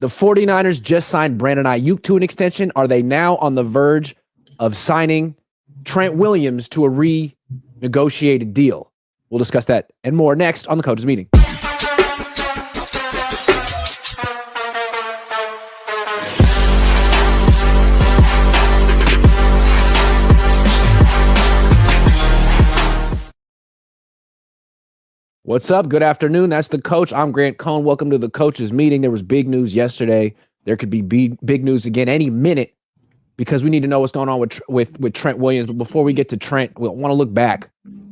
The 49ers just signed Brandon Aiyuk to an extension. Are they now on the verge of signing Trent Williams to a renegotiated deal? We'll discuss that and more next on the Coaches Meeting. What's up? Good afternoon. That's the coach. I'm Grant Cohn. Welcome to the Coaches Meeting. There was big news yesterday. There could be big news again any minute because we need to know what's going on with Trent Williams. But before we get to Trent, we want to look back.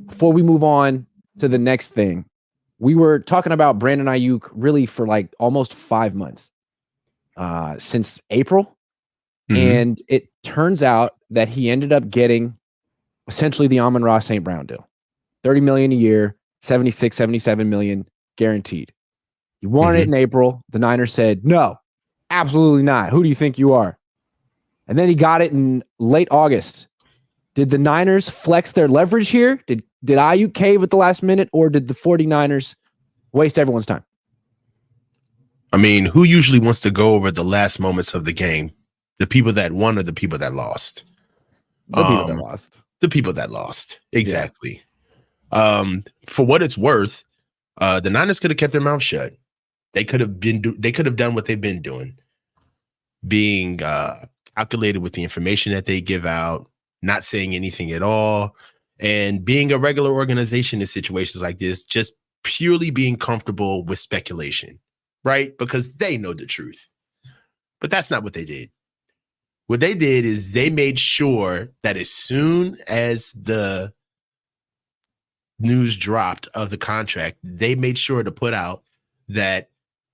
Before we move on to the next thing, we were talking about Brandon Aiyuk really for like almost 5 months, since April. Mm-hmm. And it turns out that he ended up getting essentially the Amon-Ra St. Brown deal. $30 million a year. 76, 77 million guaranteed. He wanted it in April. The Niners said, no, absolutely not. Who do you think you are? And then he got it in late August. Did the Niners flex their leverage here? Did Aiyuk cave at the last minute, or did the 49ers waste everyone's time? I mean, who usually wants to go over the last moments of the game? The people that won or the people that lost? The people that lost. The people that lost. Exactly. Yeah. For what it's worth, the Niners could have kept their mouth shut. They could have done what they've been doing, being calculated with the information that they give out, not saying anything at all, and being a regular organization in situations like this, just purely being comfortable with speculation, right? Because they know the truth. But that's not what they did. What they did is they made sure that as soon as the news dropped of the contract, they made sure to put out that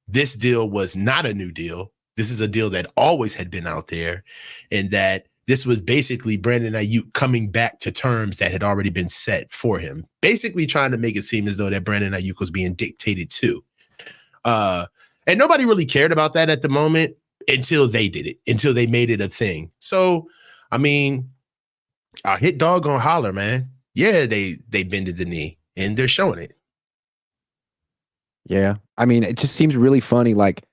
this deal was not a new deal. This is a deal that always had been out there, and that this was basically Brandon Aiyuk coming back to terms that had already been set for him, basically trying to make it seem as though that Brandon Aiyuk was being dictated to. And nobody really cared about that at the moment until they did it, until they made it a thing. So, I mean, a hit dog gonna holler, man. Yeah, they bended the knee, and they're showing it. Yeah, I mean, it just seems really funny. Like,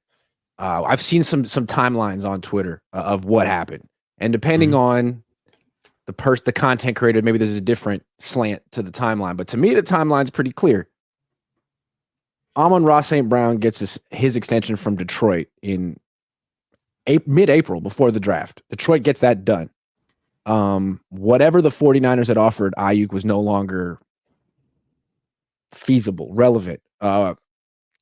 I've seen some timelines on Twitter of what happened, and depending on the content creator, maybe there's a different slant to the timeline. But to me, the timeline's pretty clear. Amon-Ra St. Brown gets his extension from Detroit in mid-April before the draft. Detroit gets that done. Whatever the 49ers had offered Aiyuk was no longer feasible, relevant,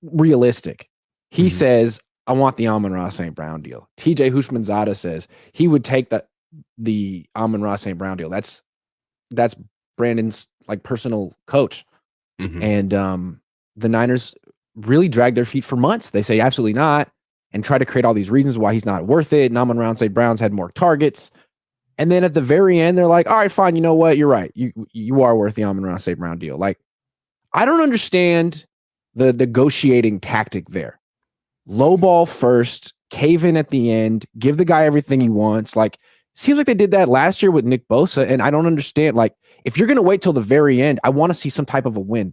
realistic. He says, I want the Amon-Ra St. Brown deal. TJ Houshmandzadeh says he would take the Amon-Ra St. Brown deal. That's Brandon's like personal coach. And the Niners really dragged their feet for months. They say absolutely not, and try to create all these reasons why he's not worth it. And Amon-Ra St. Brown's had more targets. And then at the very end, they're like, all right, fine. You know what? You're right. You are worth the Amon-Ra St. Brown deal. Like, I don't understand the negotiating tactic there. Low ball first, cave in at the end, give the guy everything he wants. Like, seems like they did that last year with Nick Bosa. And I don't understand. Like, if you're going to wait till the very end, I want to see some type of a win.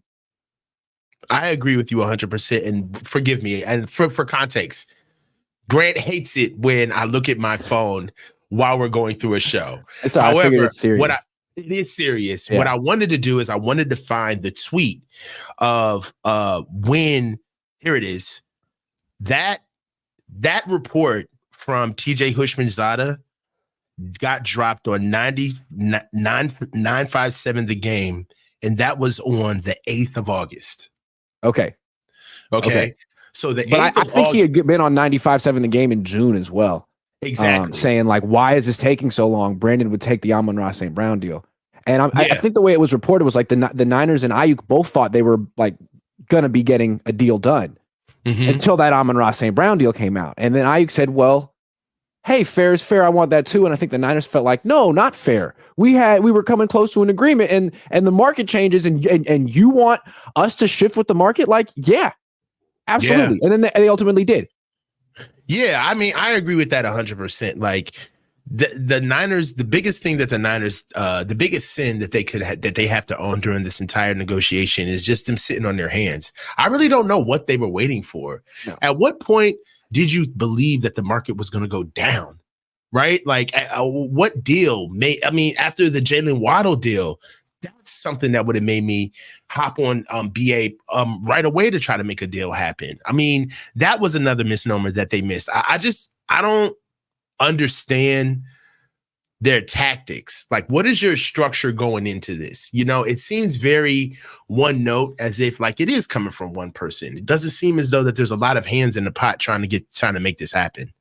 I agree with you 100%. And forgive me. And for context, Grant hates it when I look at my phone while we're going through a show. So however, it's serious. It is serious. Yeah. What I wanted to do is I wanted to find the tweet of when, here it is, that report from TJ Houshmandzadeh got dropped on 957 The Game, and that was on the 8th of August. Okay. So but I think he had been on 95.7 The Game in June as well. Exactly. Saying like, why is this taking so long? Brandon would take the Amon-Ra St. Brown deal. And I think the way it was reported was like the Niners and Aiyuk both thought they were like going to be getting a deal done until that Amon-Ra St. Brown deal came out. And then Aiyuk said, well, hey, fair is fair. I want that too. And I think the Niners felt like, no, not fair. We were coming close to an agreement, and the market changes, and you want us to shift with the market? Like, yeah, absolutely. Yeah. And then they ultimately did. Yeah, I mean, I agree with that 100%. Like, the Niners, the biggest thing that the Niners, the biggest sin that they have to own during this entire negotiation is just them sitting on their hands. I really don't know what they were waiting for. No. At what point did you believe that the market was going to go down? Right? Like, what deal after the Jalen Waddle deal, that's something that would have made me hop on BA right away to try to make a deal happen. I mean, that was another misnomer that they missed. I don't understand their tactics. Like, what is your structure going into this? You know, it seems very one note, as if like it is coming from one person. It doesn't seem as though that there's a lot of hands in the pot trying to make this happen.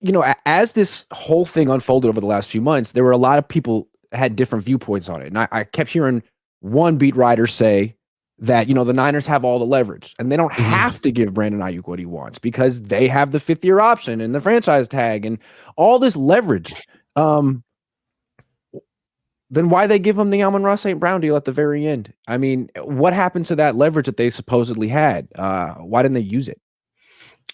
You know, as this whole thing unfolded over the last few months, there were a lot of people had different viewpoints on it. And I kept hearing one beat writer say that, you know, the Niners have all the leverage and they don't have to give Brandon Aiyuk what he wants because they have the 5th-year option and the franchise tag and all this leverage. Then why they give him the Amon-Ra St. Brown deal at the very end? I mean, what happened to that leverage that they supposedly had? Why didn't they use it?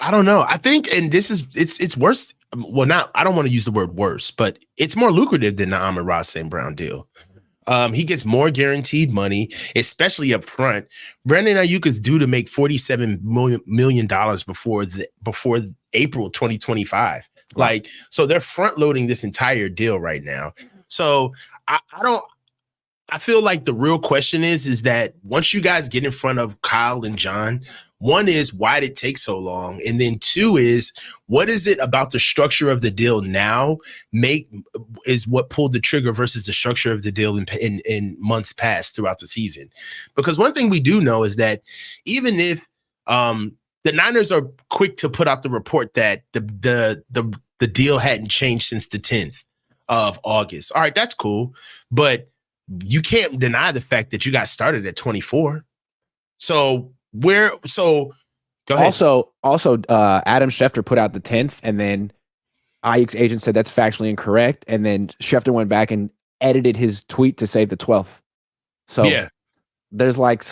I don't know. I think, and it's worse. Well, I don't want to use the word worse, but it's more lucrative than the Amon-Ra St. Brown deal. He gets more guaranteed money, especially up front. Brandon Aiyuk is due to make $47 million before April 2025. Like, so they're front loading this entire deal right now. So I feel like the real question is that once you guys get in front of Kyle and John, one is, why did it take so long? And then two is, what is it about the structure of the deal now is what pulled the trigger versus the structure of the deal in months past throughout the season? Because one thing we do know is that even if the Niners are quick to put out the report that the deal hadn't changed since the 10th of August. All right, that's cool. But you can't deny the fact that you got started at 24. So go ahead. Also, Adam Schefter put out the 10th, and then Aiyuk's agent said that's factually incorrect, and then Schefter went back and edited his tweet to say the 12th. So yeah, there's like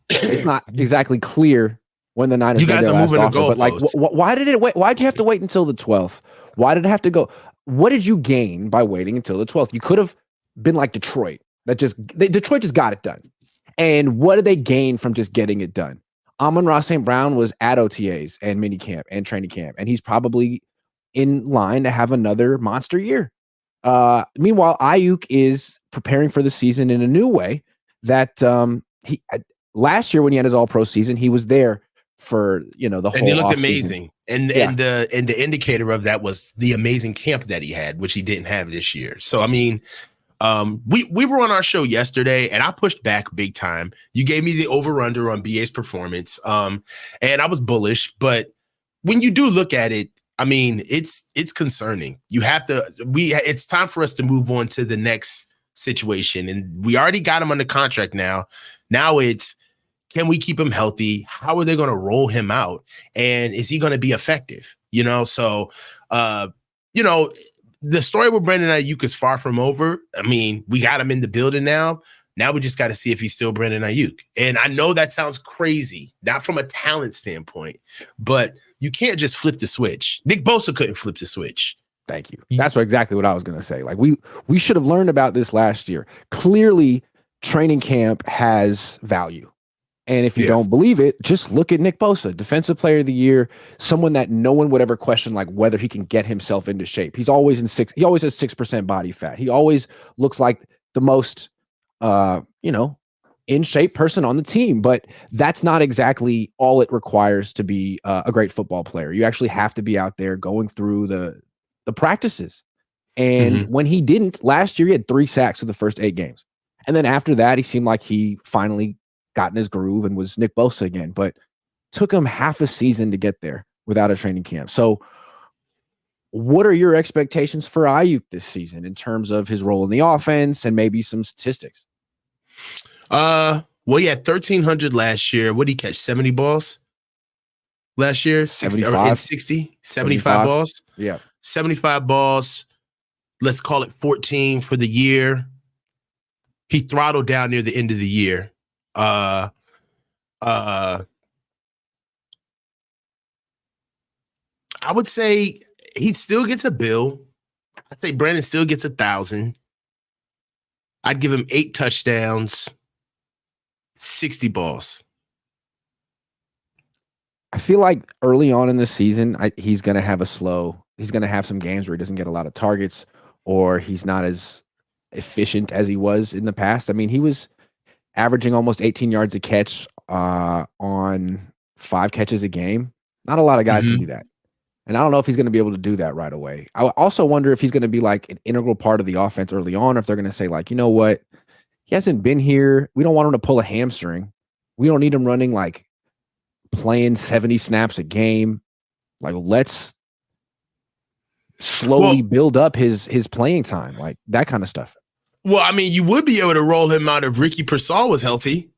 it's not exactly clear when the Niners. You guys are moving the goalposts. But like, why did it wait? Why'd you have to wait until the 12th? Why did it have to go? What did you gain by waiting until the 12th? You could have been like Detroit. Detroit just got it done. And what did they gain from just getting it done? Amon-Ra St. Brown was at OTAs and minicamp and training camp, and he's probably in line to have another monster year. Meanwhile, Aiyuk is preparing for the season in a new way that he last year when he had his All-Pro season, he was there for the whole. And he looked amazing. And the indicator of that was the amazing camp that he had, which he didn't have this year. So I mean, we were on our show yesterday and I pushed back big time. You gave me the over-under on BA's performance. And I was bullish, but when you do look at it, I mean, it's concerning. It's time for us to move on to the next situation. And we already got him under contract now. Now it's, can we keep him healthy? How are they going to roll him out? And is he going to be effective? So, the story with Brandon Aiyuk is far from over. I mean, we got him in the building now. Now we just got to see if he's still Brandon Aiyuk. And I know that sounds crazy, not from a talent standpoint, but you can't just flip the switch. Nick Bosa couldn't flip the switch. Thank you. That's exactly what I was going to say. Like we should have learned about this last year. Clearly, training camp has value. And if you don't believe it, just look at Nick Bosa, Defensive Player of the Year, someone that no one would ever question, like whether he can get himself into shape. He always has 6% body fat. He always looks like the most, in shape person on the team. But that's not exactly all it requires to be a great football player. You actually have to be out there going through the practices. And when he didn't last year, he had 3 sacks for the first 8 games. And then after that, he seemed like he finally got in his groove and was Nick Bosa again, but took him half a season to get there without a training camp. So what are your expectations for Aiyuk this season in terms of his role in the offense and maybe some statistics? Well, he had 1,300 last year. What did he catch? 70 balls last year? 75 balls? Yeah. 75 balls. Let's call it 14 for the year. He throttled down near the end of the year. I would say he still gets a bill. I'd say Brandon still gets 1,000. I'd give him 8 touchdowns, 60 balls. I feel like early on in the season, he's going to have he's going to have some games where he doesn't get a lot of targets or he's not as efficient as he was in the past. I mean, he was averaging almost 18 yards a catch on 5 catches a game. Not a lot of guys can do that. And I don't know if he's going to be able to do that right away. I also wonder if he's going to be like an integral part of the offense early on, or if they're going to say like, you know what? He hasn't been here. We don't want him to pull a hamstring. We don't need him running like playing 70 snaps a game. Like, let's slowly build up his playing time, like that kind of stuff. Well, I mean, you would be able to roll him out if Ricky Pearsall was healthy.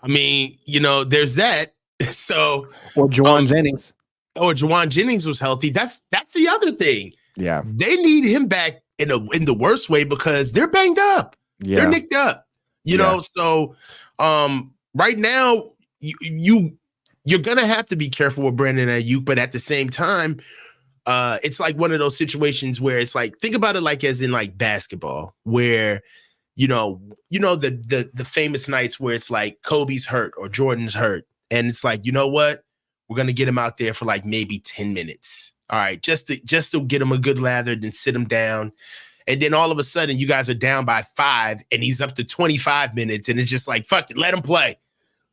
I mean, there's that. So, or Juwan Jennings. Or Juwan Jennings was healthy. That's the other thing. Yeah, they need him back in the worst way because they're banged up. Yeah. They're nicked up. You know, so right now you're gonna have to be careful with Brandon Aiyuk, but at the same time, it's like one of those situations where it's like, think about it like as in like basketball, where the famous nights where it's like Kobe's hurt or Jordan's hurt, and it's like, you know what? We're gonna get him out there for like maybe 10 minutes. All right, just to get him a good lather, then sit him down. And then all of a sudden you guys are down by 5 and he's up to 25 minutes. And it's just like, fuck it, let him play.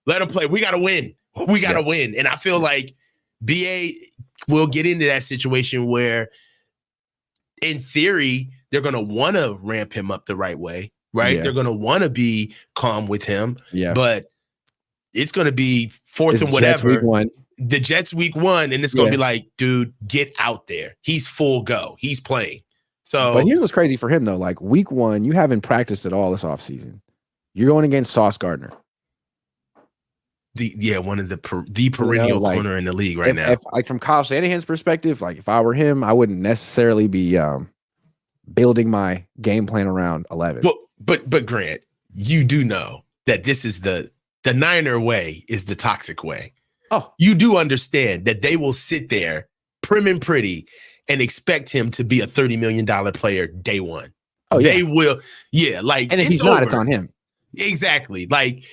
Let him play. We gotta win. We gotta win. And I feel like BA will get into that situation where in theory, they're gonna wanna ramp him up the right way, right? Yeah. They're gonna wanna be calm with him. Yeah. But it's gonna be fourth and whatever. The Jets week 1, and it's going to be like, dude, get out there. He's full go. He's playing. So, but here's what's crazy for him, though. Like, week 1, you haven't practiced at all this offseason. You're going against Sauce Gardner. One of the perennial corner in the league right now. If, like, from Kyle Shanahan's perspective, like, if I were him, I wouldn't necessarily be building my game plan around 11. But Grant, you do know that this is the Niner way is the toxic way. Oh, you do understand that they will sit there prim and pretty and expect him to be a $30 million player day one. Oh, yeah. They will. Yeah. Like, and if he's not, it's on him. Exactly. Like,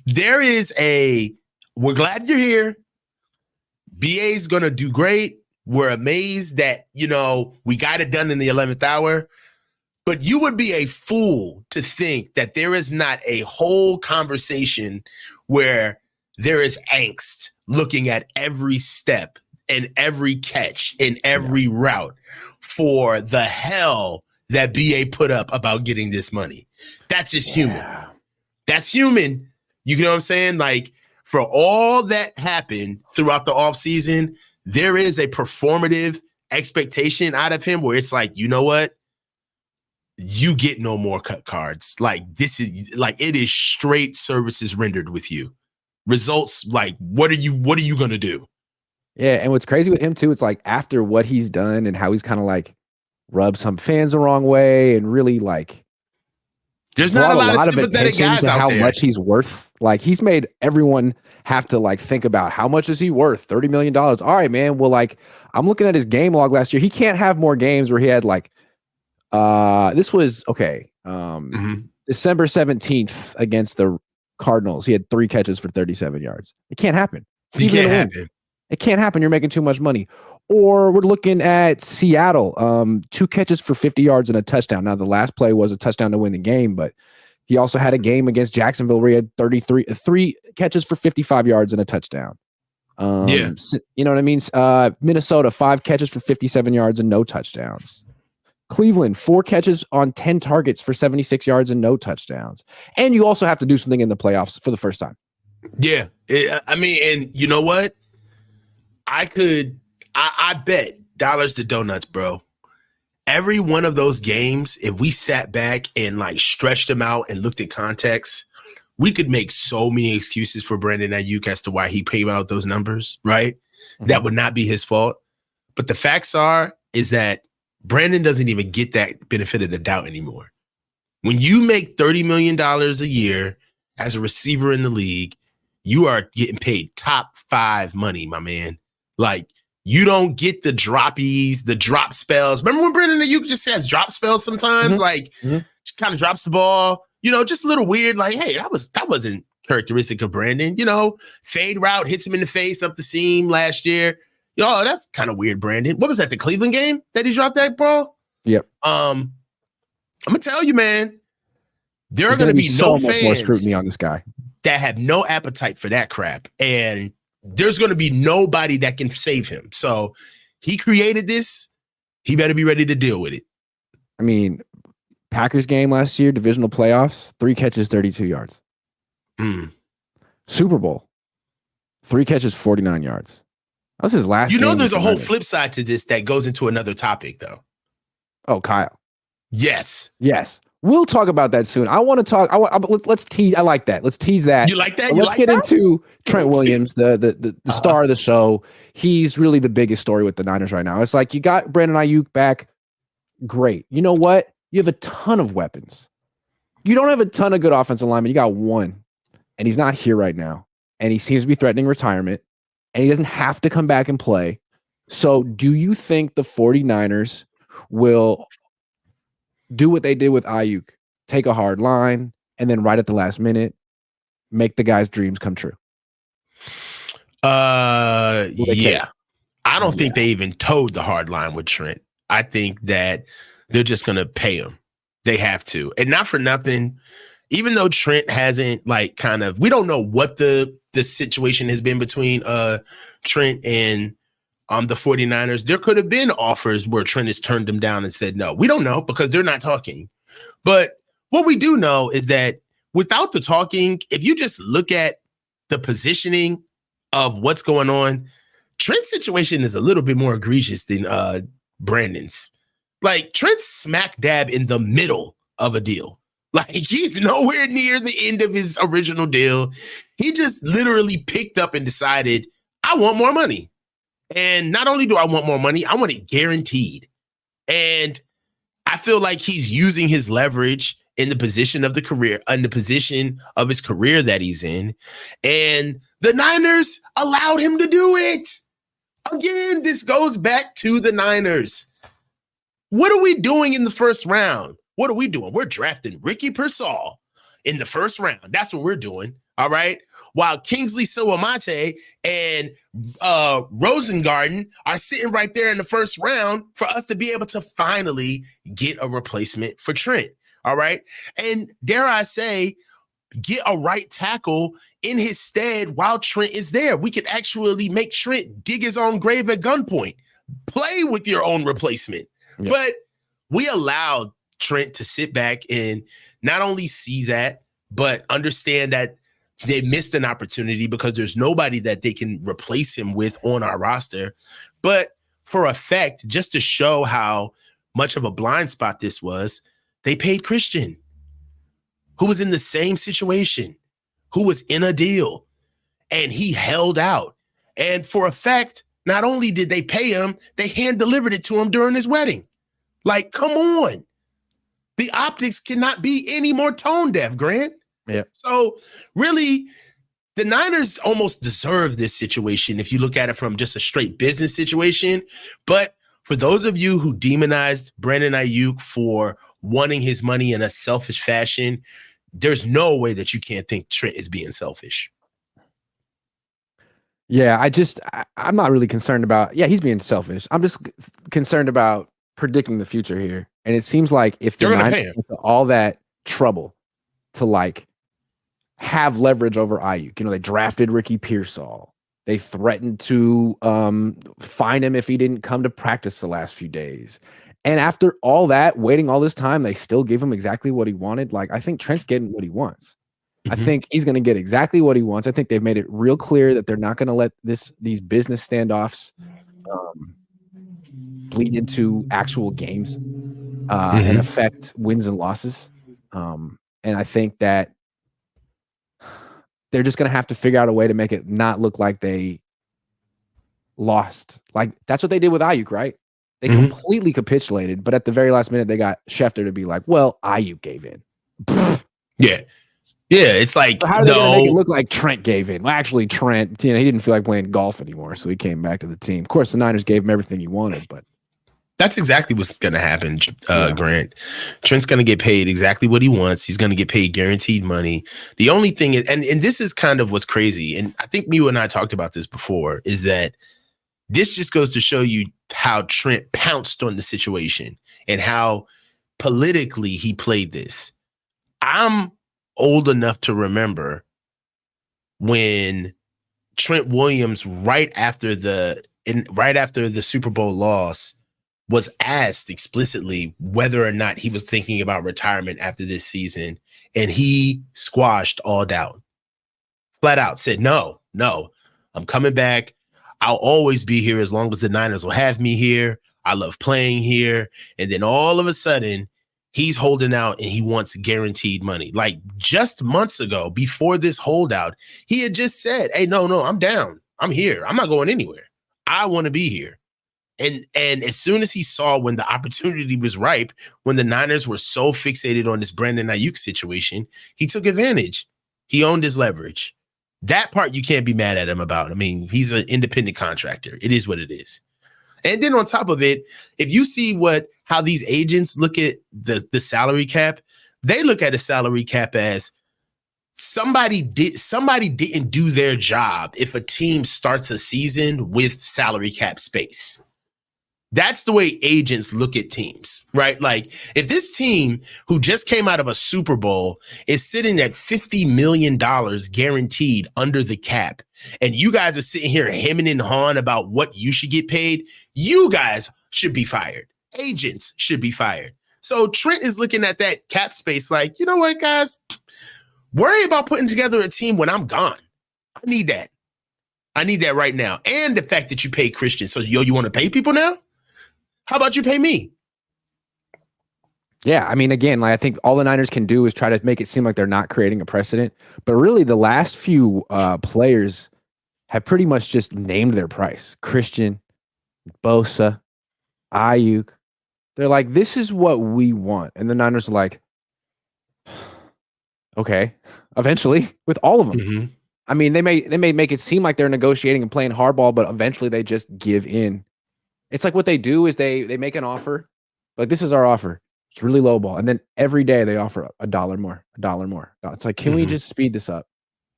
there is we're glad you're here. BA's going to do great. We're amazed that, we got it done in the 11th hour. But you would be a fool to think that there is not a whole conversation where there is angst looking at every step and every catch and every route for the hell that BA put up about getting this money. That's just human. That's human. You know what I'm saying? Like, for all that happened throughout the offseason, there is a performative expectation out of him where it's like, you know what? You get no more cut cards. Like, this is like, it is straight services rendered with you. Results, like, what are you going to do? Yeah, and what's crazy with him too, it's like after what he's done and how he's kind of like rubbed some fans the wrong way and really like there's not a lot of sympathetic guys to out how there. Much he's worth. Like, he's made everyone have to like think about how much is he worth? $30 million. All right, man. Well, like, I'm looking at his game log last year. He can't have more games where he had like this was okay. December 17th against the Cardinals, he had 3 catches for 37 yards. It can't happen. It can't happen. It can't happen. You're making too much money. Or we're looking at Seattle, 2 catches for 50 yards and a touchdown. Now, the last play was a touchdown to win the game, but he also had a game against Jacksonville where he had 3 catches for 55 yards and a touchdown. You know what I mean? Minnesota, 5 catches for 57 yards and no touchdowns. Cleveland, 4 catches on 10 targets for 76 yards and no touchdowns. And you also have to do something in the playoffs for the first time. Yeah. I mean, and you know what? I bet dollars to donuts, bro. Every one of those games, if we sat back and like stretched them out and looked at context, we could make so many excuses for Brandon Aiyuk as to why he paid out those numbers, right? Mm-hmm. That would not be his fault. But the facts is that Brandon doesn't even get that benefit of the doubt anymore. When you make $30 million a year as a receiver in the league, you are getting paid top 5 money, my man. Like, You don't get the droppies, the drop spells. Remember when Brandon Aiyuk just has drop spells sometimes? Just kind of drops the ball, just a little weird. Like, hey, that wasn't characteristic of Brandon. Fade route hits him in the face up the seam last year. That's kind of weird, Brandon. What was that, the Cleveland game that he dropped that ball? Yep. I'm gonna tell you, man, there are going to be so no much fans more scrutiny on this guy that have no appetite for that crap, and there's going to be nobody that can save him. So he created this. He better be ready to deal with it. I mean, Packers game last year, divisional playoffs, 3 catches, 32 yards. Super Bowl, 3 catches, 49 yards. That was his last game. There's a whole flip side to this that goes into another topic, though. Oh, Kyle. Yes. We'll talk about that soon. I want to talk. Let's tease. I like that. Let's tease that. You like that? Let's get into Trent Williams, the star of the show. He's really the biggest story with the Niners right now. It's like you got Brandon Aiyuk back. Great. You know what? You have a ton of weapons. You don't have a ton of good offensive linemen. You got one, and he's not here right now. And he seems to be threatening retirement, and he doesn't have to come back and play. So do you think the 49ers will do what they did with Aiyuk, take a hard line, and then right at the last minute, make the guy's dreams come true? Yeah. I don't think they even towed the hard line with Trent. I think that they're just going to pay him. They have to. And not for nothing, even though Trent hasn't we don't know what the situation has been between Trent and the 49ers. There could have been offers where Trent has turned them down and said no. We don't know because they're not talking. But what we do know is that without the talking, if you just look at the positioning of what's going on, Trent's situation is a little bit more egregious than Brandon's. Like, Trent's smack dab in the middle of a deal. Like, he's nowhere near the end of his original deal. He just literally picked up and decided, I want more money. And not only do I want more money, I want it guaranteed. And I feel like he's using his leverage in the position of the career, in the position of his career that he's in. And the Niners allowed him to do it. Again, this goes back to the Niners. What are we doing in the first round? What are we doing? We're drafting Ricky Pearsall in the first round. That's what we're doing. All right. While Kingsley Suamate and Rosengarten are sitting right there in the first round for us to be able to finally get a replacement for Trent. All right. And dare I say, get a right tackle in his stead while Trent is there. We could actually make Trent dig his own grave at gunpoint. Play with your own replacement. Yep. But we allowed Trent to sit back and not only see that, but understand that they missed an opportunity because there's nobody that they can replace him with on our roster. But for effect, just to show how much of a blind spot this was, they paid Christian, who was in the same situation, who was in a deal, and he held out. And for effect, not only did they pay him, they hand-delivered it to him during his wedding. Like, come on. The optics cannot be any more tone-deaf, Grant. Yeah. So really, the Niners almost deserve this situation if you look at it from just a straight business situation. But for those of you who demonized Brandon Aiyuk for wanting his money in a selfish fashion, there's no way that you can't think Trent is being selfish. Yeah, I'm not really concerned about, he's being selfish. I'm just concerned about predicting the future here. And it seems like if the Niners go all that trouble to have leverage over Aiyuk, they drafted Ricky Pearsall. They threatened to fine him if he didn't come to practice the last few days. And after all that, waiting all this time, they still gave him exactly what he wanted. I think Trent's getting what he wants. Mm-hmm. I think he's going to get exactly what he wants. I think they've made it real clear that they're not going to let these business standoffs bleed into actual games and affect wins and losses. And I think that they're just going to have to figure out a way to make it not look like they lost. That's what they did with Aiyuk, right? They completely capitulated, but at the very last minute, they got Schefter to be like, well, Aiyuk gave in. Yeah. Yeah, it's like, So how are they going to make it no. look like Trent gave in? Well, actually, Trent, he didn't feel like playing golf anymore, so he came back to the team. Of course, the Niners gave him everything he wanted, but That's exactly what's going to happen, Yeah. Grant. Trent's going to get paid exactly what he wants. He's going to get paid guaranteed money. The only thing is, and this is kind of what's crazy, and I think you and I talked about this before, is that this just goes to show you how Trent pounced on the situation and how politically he played this. I'm old enough to remember when Trent Williams, right after the Super Bowl loss, was asked explicitly whether or not he was thinking about retirement after this season, and he squashed all doubt. Flat out said, no, I'm coming back. I'll always be here as long as the Niners will have me here. I love playing here. And then all of a sudden, he's holding out and he wants guaranteed money. Like just months ago, before this holdout, he had just said, hey, no, I'm down. I'm here. I'm not going anywhere. I want to be here. And as soon as he saw when the opportunity was ripe, when the Niners were so fixated on this Brandon Aiyuk situation, he took advantage. He owned his leverage. That part you can't be mad at him about. I mean, he's an independent contractor. It is what it is. And then on top of it, if you see how these agents look at the salary cap, they look at a salary cap as somebody didn't do their job if a team starts a season with salary cap space. That's the way agents look at teams, right? Like if this team who just came out of a Super Bowl is sitting at $50 million guaranteed under the cap, and you guys are sitting here hemming and hawing about what you should get paid, you guys should be fired. Agents should be fired. So Trent is looking at that cap space like, you know what, guys? Worry about putting together a team when I'm gone. I need that. I need that right now. And the fact that you pay Christian. So, you want to pay people now? How about you pay me? Yeah, I mean, again, like I think all the Niners can do is try to make it seem like they're not creating a precedent. But really, the last few players have pretty much just named their price. Christian, Bosa, Aiyuk. They're like, this is what we want. And the Niners are like, okay, eventually, with all of them. Mm-hmm. I mean, they may make it seem like they're negotiating and playing hardball, but eventually they just give in. It's like what they do is they make an offer, like this is our offer. It's really low ball. And then every day they offer $1 more, $1 more. It's like, can we just speed this up?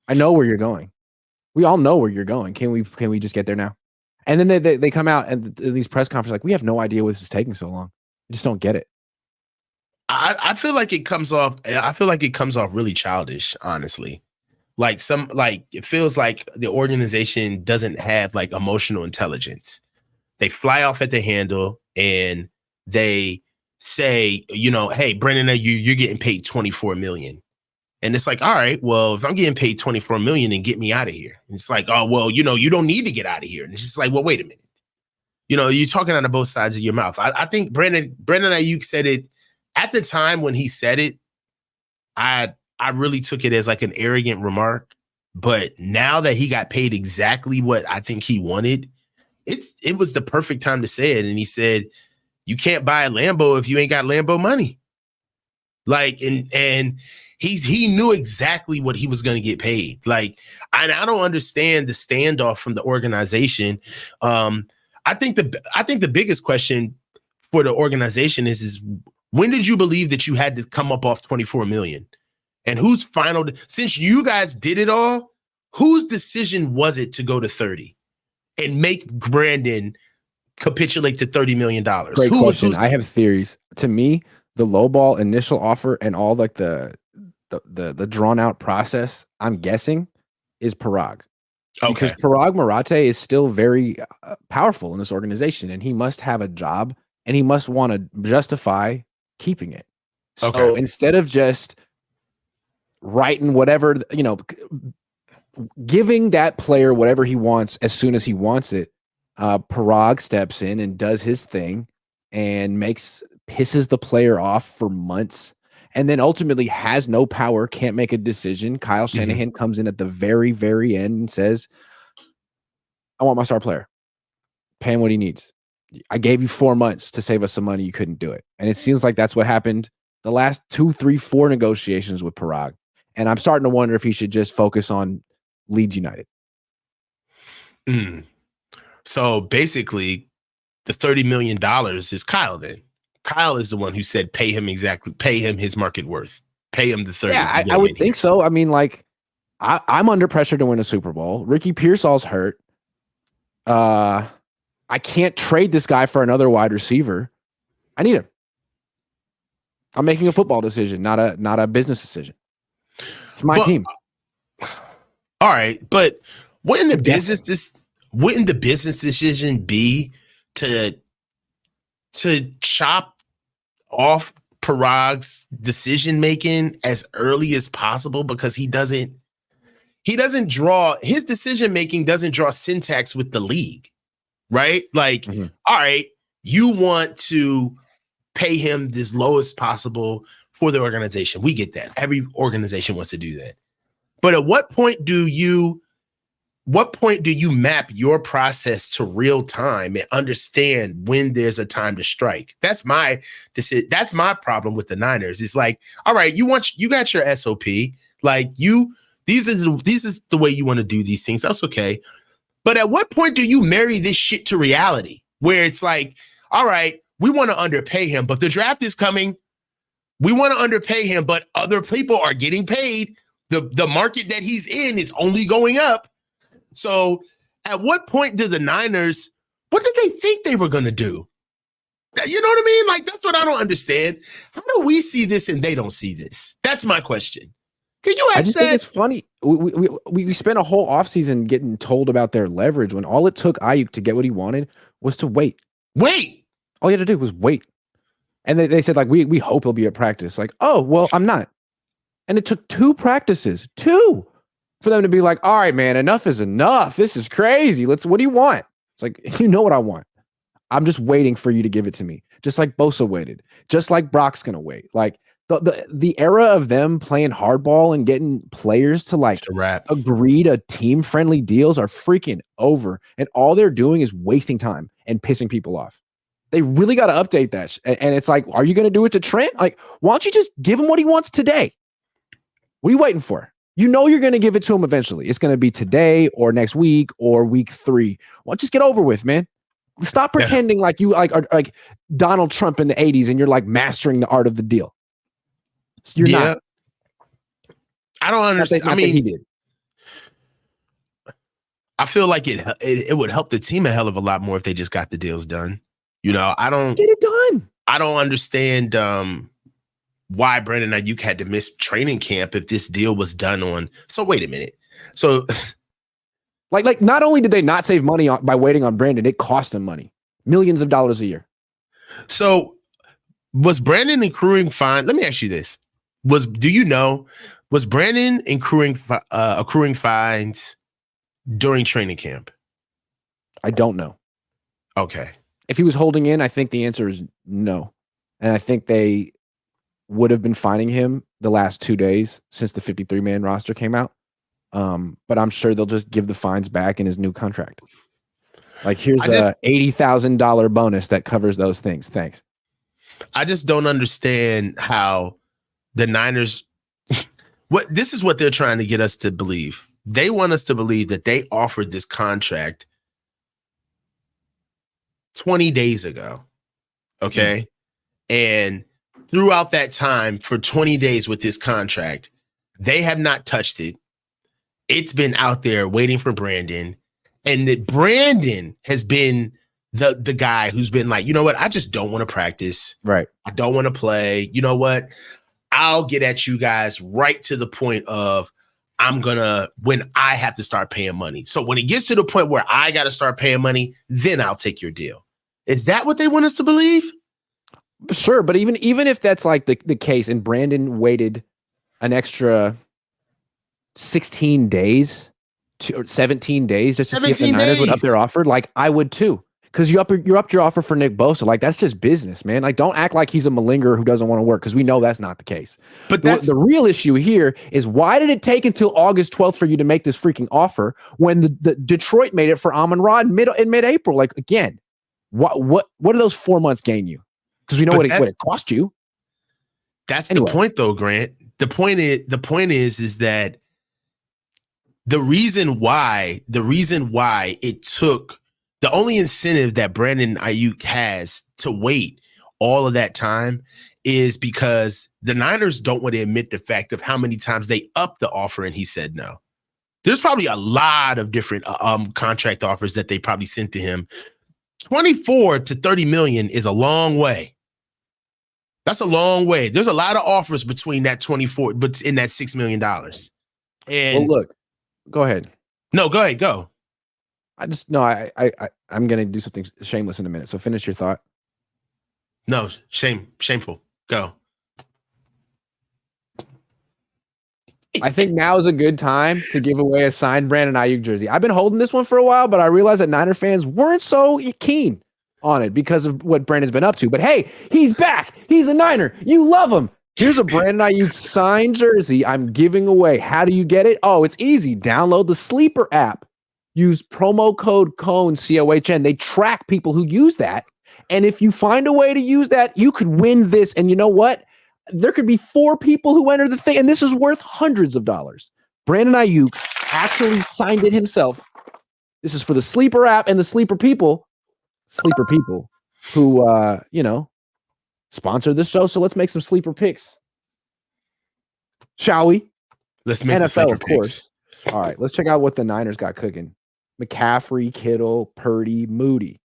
I know where you're going. We all know where you're going. Can we just get there now? And then they come out and in these press conferences, like, we have no idea why this is taking so long. I just don't get it. I feel like it comes off really childish, honestly. Like it feels like the organization doesn't have like emotional intelligence. They fly off at the handle and they say, hey, Brendan, you're getting paid $24 million. And it's like, all right, well, if I'm getting paid $24 million, then get me out of here. And it's like, oh, well, you don't need to get out of here. And it's just like, well, wait a minute. You're talking out of both sides of your mouth. I think Brendan Aiyuk said it at the time when he said it. I really took it as like an arrogant remark. But now that he got paid exactly what I think he wanted, it was the perfect time to say it. And he said, you can't buy a Lambo if you ain't got Lambo money. Like, and he knew exactly what he was going to get paid. Like, and I don't understand the standoff from the organization. I think the biggest question for the organization is when did you believe that you had to come up off 24 million? And whose final, since you guys did it all, whose decision was it to go to 30 and make Brandon capitulate to $30 million? Great question. I have theories. To me, the lowball initial offer and all like the drawn out process, I'm guessing, is Parag. Okay. Because Parag Marathe is still very powerful in this organization, and he must have a job, and he must want to justify keeping it. So instead of just writing whatever, giving that player whatever he wants as soon as he wants it, Parag steps in and does his thing and pisses the player off for months, and then ultimately has no power, can't make a decision. Kyle Shanahan comes in at the very, very end and says, I want my star player. Pay him what he needs. I gave you 4 months to save us some money. You couldn't do it. And it seems like that's what happened the last 2, 3, 4 negotiations with Parag. And I'm starting to wonder if he should just focus on Leeds United. So basically, the $30 million is Kyle then. Kyle is the one who said pay him his market worth. Pay him the 30. Yeah, I would think so. I mean, like, I'm under pressure to win a Super Bowl. Ricky Pearsall's hurt. I can't trade this guy for another wide receiver. I need him. I'm making a football decision, not a business decision. It's my team. All right, but wouldn't the business decision be to chop off Parag's decision making as early as possible, because his decision making doesn't draw syntax with the league, right? Like, all right, you want to pay him this lowest possible for the organization. We get that. Every organization wants to do that. But at what point do you map your process to real time and understand when there's a time to strike? That's my problem with the Niners. It's like, all right, you got your SOP. Like, this is the way you want to do these things. That's okay. But at what point do you marry this shit to reality, where it's like, all right, we want to underpay him, but the draft is coming. We want to underpay him, but other people are getting paid. The market that he's in is only going up. So at what point did the Niners, what did they think they were going to do? You know what I mean? Like, that's what I don't understand. How do we see this and they don't see this? That's my question. Can you I just think it's funny. We spent a whole offseason getting told about their leverage when all it took Aiyuk to get what he wanted was to wait. All you had to do was wait. And they said, like, we hope he'll be at practice. Like, oh, well, I'm not. And it took 2 practices, 2, for them to be like, all right, man, enough is enough. This is crazy. What do you want? It's like, you know what I want. I'm just waiting for you to give it to me. Just like Bosa waited. Just like Brock's going to wait. Like, the era of them playing hardball and getting players to, like, agree to team-friendly deals are freaking over. And all they're doing is wasting time and pissing people off. They really got to update that. And it's like, are you going to do it to Trent? Like, why don't you just give him what he wants today? What are you waiting for? You know you're going to give it to him eventually. It's going to be today or next week or week 3. Well, just get over with, man. Stop pretending like you are like Donald Trump in the 80s and you're like mastering the art of the deal. You're not. I don't understand. I mean, he did. I feel like it would help the team a hell of a lot more if they just got the deals done. You know, get it done. I don't understand why Brandon Aiyuk had to miss training camp if this deal was done on. So wait a minute. So like not only did they not save money by waiting on Brandon, it cost them money, millions of dollars a year. So was Brandon accruing fine? Let me ask you this. Was Brandon accruing fines during training camp? I don't know. Okay. If he was holding in, I think the answer is no. And I think they would have been fining him the last 2 days since the 53-man roster came out. But I'm sure they'll just give the fines back in his new contract. Like, here's a $80,000 bonus that covers those things. Thanks. I just don't understand how the Niners, this is what they're trying to get us to believe. They want us to believe that they offered this contract 20 days ago. Okay. And throughout that time, for 20 days with this contract, they have not touched it. It's been out there waiting for Brandon. And that Brandon has been the guy who's been like, you know what? I just don't want to practice. Right. I don't want to play. You know what? I'll get at you guys right to the point of when I have to start paying money. So when it gets to the point where I got to start paying money, then I'll take your deal. Is that what they want us to believe? Sure. But even if that's like the case and Brandon waited an extra 16 days or 17 days just to see if the Niners would up their offer, like I would too. Because you upped your offer for Nick Bosa. Like, that's just business, man. Like, don't act like he's a malingerer who doesn't want to work, because we know that's not the case. But the real issue here is, why did it take until August 12th for you to make this freaking offer when the Detroit made it for Amon-Ra in mid-April? Like, again, what do those 4 months gain you? Because we know what it cost you. That's the point, though, Grant. the point is that the reason why it took the only incentive that Brandon Aiyuk has to wait all of that time is because the Niners don't want to admit the fact of how many times they upped the offer and he said no. There's probably a lot of different contract offers that they probably sent to him. 24 to 30 million is a long way. That's a long way. There's a lot of offers between that 24, but in that $6 million. And well, look, go ahead. No, go ahead. Go. I'm going to do something shameless in a minute. So finish your thought. No, shameful. Go. I think now is a good time to give away a signed Brandon Aiyuk jersey. I've been holding this one for a while, but I realized that Niner fans weren't so keen on it because of what Brandon's been up to. But hey, he's back. He's a Niner. You love him. Here's a Brandon Aiyuk signed jersey I'm giving away. How do you get it? Oh, it's easy. Download the Sleeper app. Use promo code Cohn, C-O-H-N. They track people who use that. And if you find a way to use that, you could win this. And you know what? There could be 4 people who enter the thing, and this is worth hundreds of dollars. Brandon Aiyuk actually signed it himself. This is for the Sleeper app and the Sleeper people who, sponsored this show. So let's make some sleeper picks. Shall we? Let's make NFL, of course. All right, let's check out what the Niners got cooking. McCaffrey, Kittle, Purdy, Moody.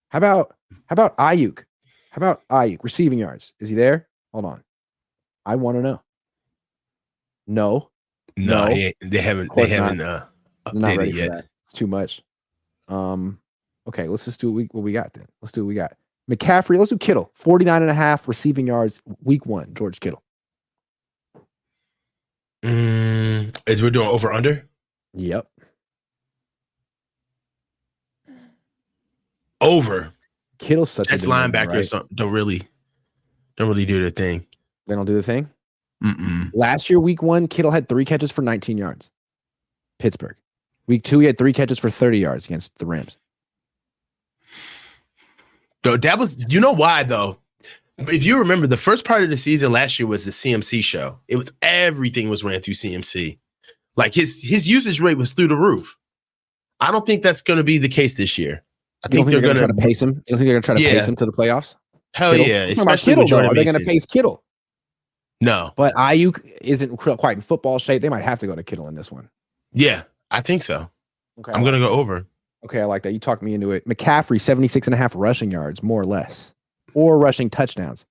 How about Aiyuk? How about Aiyuk? Receiving yards. Is he there? Hold on. I want to know. No. They haven't not ready yet. for that. It's too much. Okay, let's just do what we got then. Let's do what we got. McCaffrey, let's do Kittle. 49.5 receiving yards, week 1, George Kittle. As we're doing over under? Yep. Over. Kittle's such That's a good linebackers right? don't really do their thing. They don't do the thing? Mm-mm. Last year, week 1, Kittle had 3 catches for 19 yards. Pittsburgh. Week 2, he had 3 catches for 30 yards against the Rams. So that was, you know why though? If you remember, the first part of the season last year was the CMC show. It was everything was ran through CMC. Like his usage rate was through the roof. I don't think that's going to be the case this year. I think they're going to try to pace him. You don't think they're going to try to pace him to the playoffs? Hell Kittle? yeah! Especially Kittle, with Jordan. Are they going to pace Kittle? No, but Aiyuk isn't quite in football shape. They might have to go to Kittle in this one. Yeah, I think so. Okay, I'm going to go over. Okay, I like that. You talked me into it. McCaffrey, 76.5 rushing yards, more or less, or rushing touchdowns.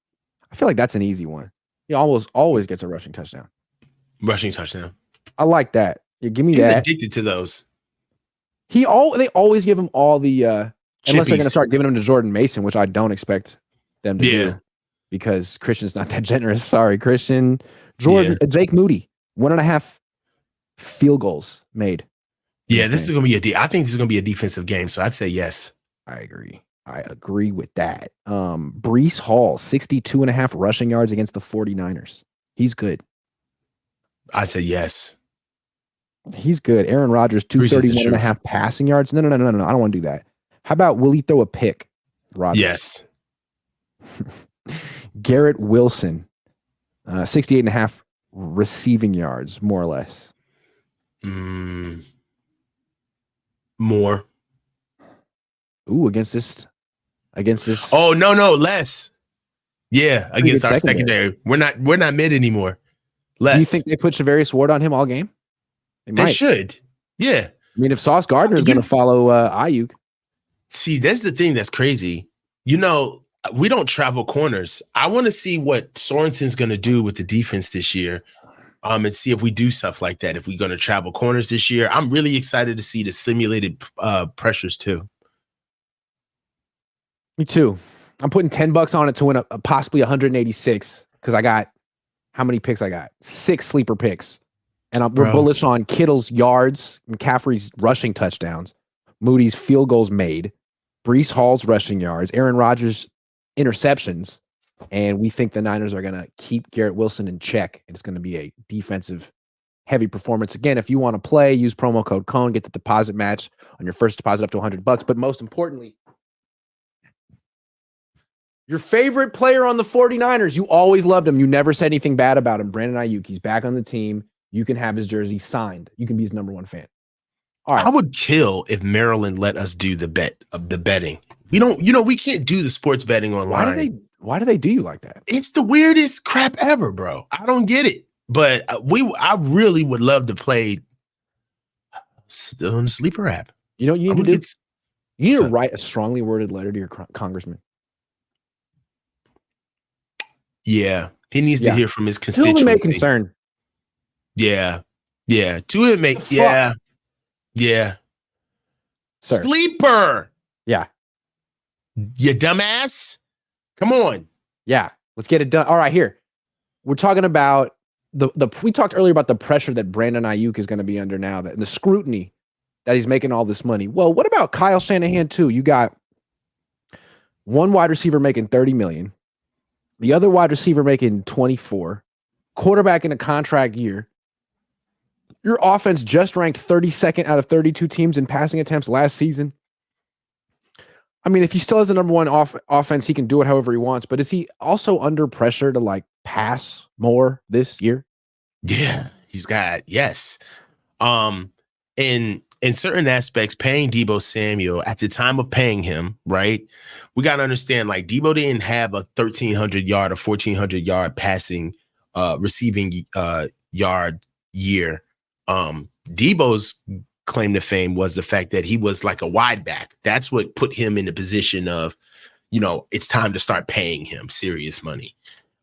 I feel like that's an easy one. He almost always gets a rushing touchdown. Rushing touchdown. I like that. Yeah, give me He's that. addicted to those. They always give him all the unless they're going to start giving him to Jordan Mason, which I don't expect them to do because Christian's not that generous. Sorry, Christian. Jordan, Jake Moody, 1.5 field goals made. Yeah, this is going to be I think this is going to be a defensive game, so I'd say yes. I agree with that. Breece Hall, 62.5 rushing yards against the 49ers. He's good. I say yes. He's good. Aaron Rodgers, 231.5 passing yards. No. I don't want to do that. How about will he throw a pick? Rodgers. Yes. Garrett Wilson, 68.5 receiving yards, more or less. More. Ooh, against this. Oh, no, less. Yeah, against our secondary. We're not mid anymore. Less. Do you think they put Charvarius Ward on him all game? They should. Yeah. I mean, if Sauce Gardner is going to follow Aiyuk. See, that's the thing that's crazy. You know, we don't travel corners. I want to see what Sorensen's going to do with the defense this year. And see if we do stuff like that. If we're going to travel corners this year, I'm really excited to see the simulated pressures too. Me too. I'm putting $10 on it to win a possibly 186 because I got how many picks I got? 6 sleeper picks, and we're bullish on Kittle's yards, McCaffrey's rushing touchdowns, Moody's field goals made, Breece Hall's rushing yards, Aaron Rodgers interceptions. And we think the Niners are going to keep Garrett Wilson in check. It's going to be a defensive heavy performance. Again, if you want to play, use promo code Cohn, get the deposit match on your first deposit up to $100. But most importantly, Your favorite player on the 49ers. You always loved him. You never said anything bad about him. Brandon Aiyuk. He's back on the team. You can have his jersey signed. You can be his number one fan. All right. I would kill if Maryland let us do the betting. We don't, we can't do the sports betting online. Why do they do you like that? It's the weirdest crap ever, bro. I don't get it. But I really would love to play on the sleeper app. You know what you need to do? You need to write a strongly worded letter to your congressman. Yeah. He needs to hear from his constituency. To whom it may concern. Yeah. Yeah. To whom it may. Yeah. Yeah. Sir. Sleeper. Yeah. You dumbass. Come on. Yeah. Let's get it done. All right. Here. We're talking about we talked earlier about the pressure that Brandon Aiyuk is going to be under now, and the scrutiny that he's making all this money. Well, what about Kyle Shanahan too? You got one wide receiver making $30 million, the other wide receiver making 24, quarterback in a contract year. Your offense just ranked 32nd out of 32 teams in passing attempts last season. I mean, if he still has the number one offense, he can do it however he wants. But is he also under pressure to like pass more this year? Yeah, he's got yes. In certain aspects, paying Deebo Samuel at the time of paying him, right? We got to understand, like Deebo didn't have a 1,300 yard or 1,400 yard passing, receiving yard year. Deebo's claim to fame was the fact that he was like a wide back. That's what put him in the position of, it's time to start paying him serious money.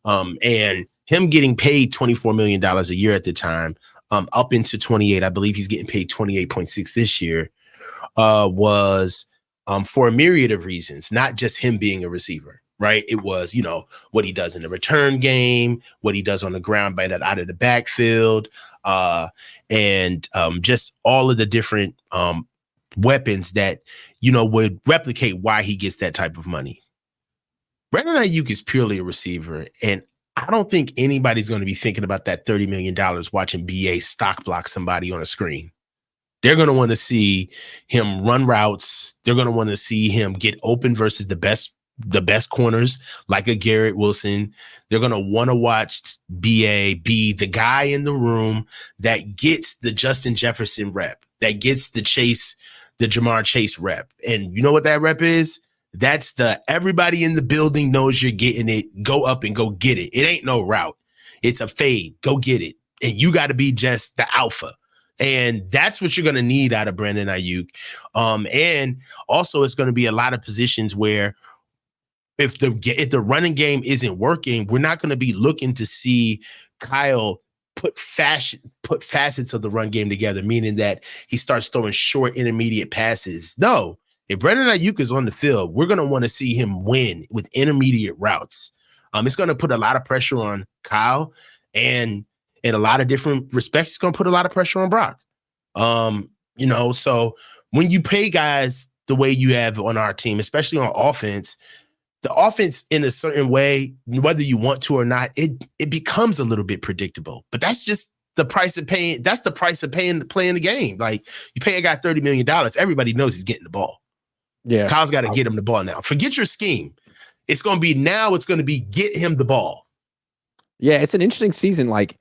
And him getting paid $24 million a year at the time, up into 28, I believe he's getting paid 28.6 this year, was for a myriad of reasons, not just him being a receiver, right? It was, what he does in the return game, what he does on the ground by that out of the backfield, and just all of the different weapons that, would replicate why he gets that type of money. Brandon Aiyuk is purely a receiver, and I don't think anybody's going to be thinking about that $30 million watching BA stock block somebody on a screen. They're going to want to see him run routes. They're going to want to see him get open versus the best corners like a Garrett Wilson. They're going to want to watch BA be the guy in the room that gets the Justin Jefferson rep, that gets the Jamar Chase rep. And you know what that rep is? That's the everybody in the building knows you're getting it. Go up and go get it. It ain't no route. It's a fade. Go get it. And you got to be just the alpha. And that's what you're going to need out of Brandon Aiyuk. And also it's going to be a lot of positions where if the running game isn't working, we're not going to be looking to see Kyle put facets of the run game together, meaning that he starts throwing short intermediate passes. No. If Brandon Aiyuk is on the field, we're going to want to see him win with intermediate routes. It's going to put a lot of pressure on Kyle, and in a lot of different respects, it's going to put a lot of pressure on Brock. So when you pay guys the way you have on our team, especially on offense, the offense in a certain way, whether you want to or not, it becomes a little bit predictable. But that's just the price of paying. That's the price of playing the game. Like you pay a guy $30 million, everybody knows he's getting the ball. Yeah, Kyle's got to get him the ball now. Forget your scheme. It's going to be get him the ball. Yeah, it's an interesting season. Like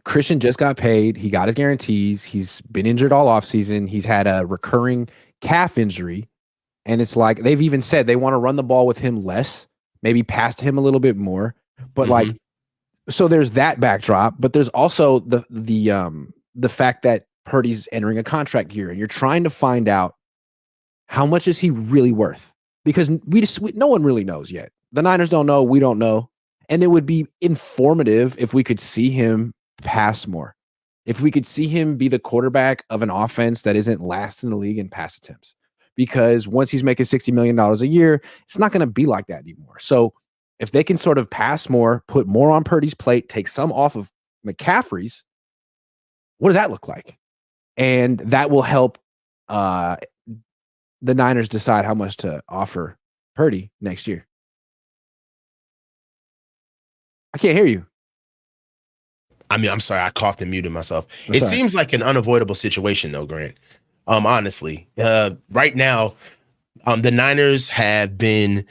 Christian just got paid. He got his guarantees. He's been injured all offseason. He's had a recurring calf injury. And it's like they've even said they want to run the ball with him less, maybe pass to him a little bit more. But like, so there's that backdrop. But there's also the fact that Purdy's entering a contract year, and you're trying to find out how much is he really worth? Because no one really knows yet. The Niners don't know. We don't know. And it would be informative if we could see him pass more. If we could see him be the quarterback of an offense that isn't last in the league in pass attempts. Because once he's making $60 million a year, it's not going to be like that anymore. So if they can sort of pass more, put more on Purdy's plate, take some off of McCaffrey's, what does that look like? And that will help the Niners decide how much to offer Purdy next year. I can't hear you. I mean, I'm sorry. I coughed and muted myself. It seems like an unavoidable situation, though, Grant. Honestly, right now, the Niners have been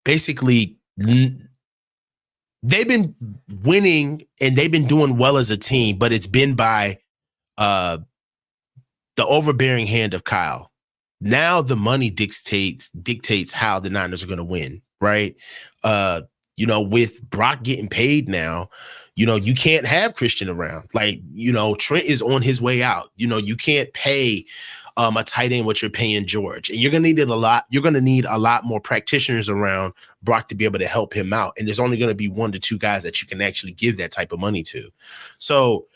basically they've been winning and they've been doing well as a team, but it's been by the overbearing hand of Kyle. Now the money dictates how the Niners are going to win, right? With Brock getting paid now, you can't have Christian around. Like, Trent is on his way out. You can't pay a tight end what you're paying George. And you're going to need You're going to need a lot more practitioners around Brock to be able to help him out. And there's only going to be 1 to 2 guys that you can actually give that type of money to. So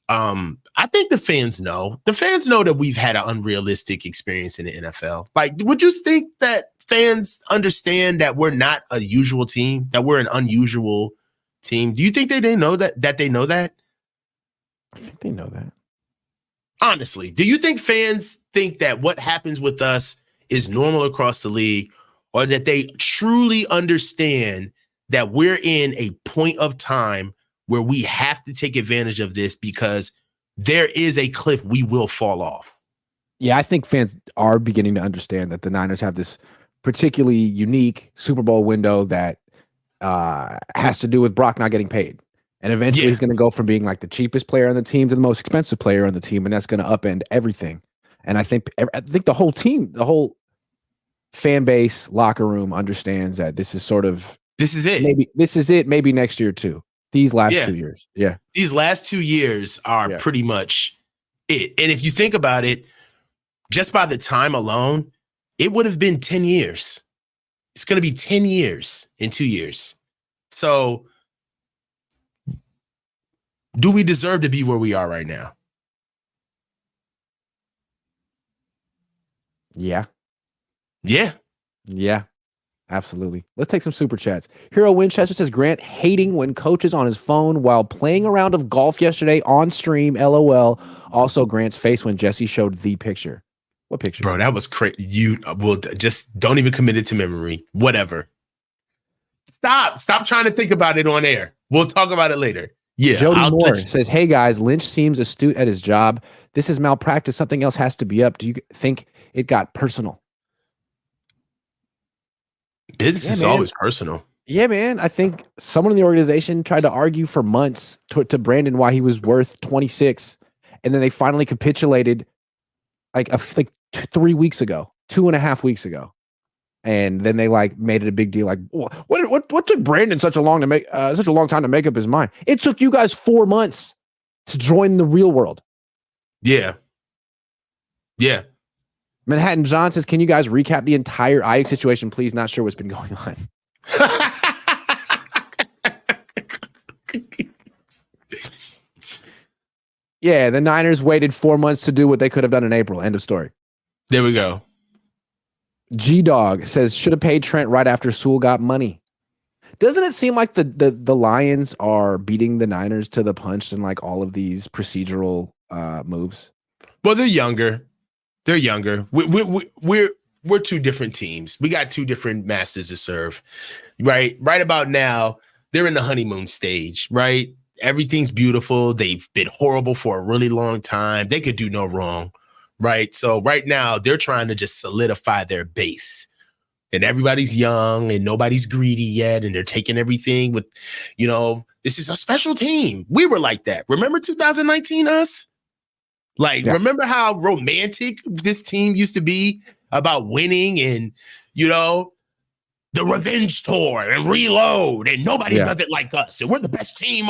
I think the fans know. The fans know that we've had an unrealistic experience in the NFL. Like, would you think that fans understand that we're not a usual team, that we're an unusual team? Do you think they know that they know that? I think they know that. Honestly, do you think fans think that what happens with us is normal across the league, or that they truly understand that we're in a point of time where we have to take advantage of this because there is a cliff we will fall off? Yeah, I think fans are beginning to understand that the Niners have this particularly unique Super Bowl window that has to do with Brock not getting paid. And eventually he's going to go from being like the cheapest player on the team to the most expensive player on the team, and that's going to upend everything. And I think the whole team, the whole fan base, locker room understands that this is it. Maybe this is it. Maybe next year too. These last 2 years. Yeah. These last 2 years are pretty much it. And if you think about it, just by the time alone, it would have been 10 years. It's going to be 10 years in 2 years. So do we deserve to be where we are right now? Yeah. Yeah. Yeah. Absolutely. Let's take some super chats. Hero Winchester says, Grant hating when coach is on his phone while playing a round of golf yesterday on stream. LOL. Also, Grant's face when Jesse showed the picture. What picture? Bro, that was crazy. You will just don't even commit it to memory. Whatever. Stop trying to think about it on air. We'll talk about it later. Yeah. Jody Moore says, hey guys, Lynch seems astute at his job. This is malpractice. Something else has to be up. Do you think it got personal? Business is always personal. Yeah, man. I think someone in the organization tried to argue for months to Brandon why he was worth 26. And then they finally capitulated like 3 weeks ago, 2.5 weeks ago. And then they made it a big deal. Like, what took Brandon such a long time to make up his mind? It took you guys 4 months to join the real world. Yeah. Yeah. Manhattan John says, can you guys recap the entire Aiyuk situation, please? Not sure what's been going on. Yeah, the Niners waited 4 months to do what they could have done in April. End of story. There we go. G-Dog says, should have paid Trent right after Sewell got money. Doesn't it seem like the Lions are beating the Niners to the punch in like all of these procedural moves? Well, they're younger. We're two different teams. We got two different masters to serve. Right about now, they're in the honeymoon stage, right? Everything's beautiful. They've been horrible for a really long time. They could do no wrong, right? So right now, they're trying to just solidify their base. And everybody's young and nobody's greedy yet. And they're taking everything with, this is a special team. We were like that. Remember 2019 us? Remember how romantic this team used to be about winning and, the revenge tour and reload, and nobody does it like us. And we're the best team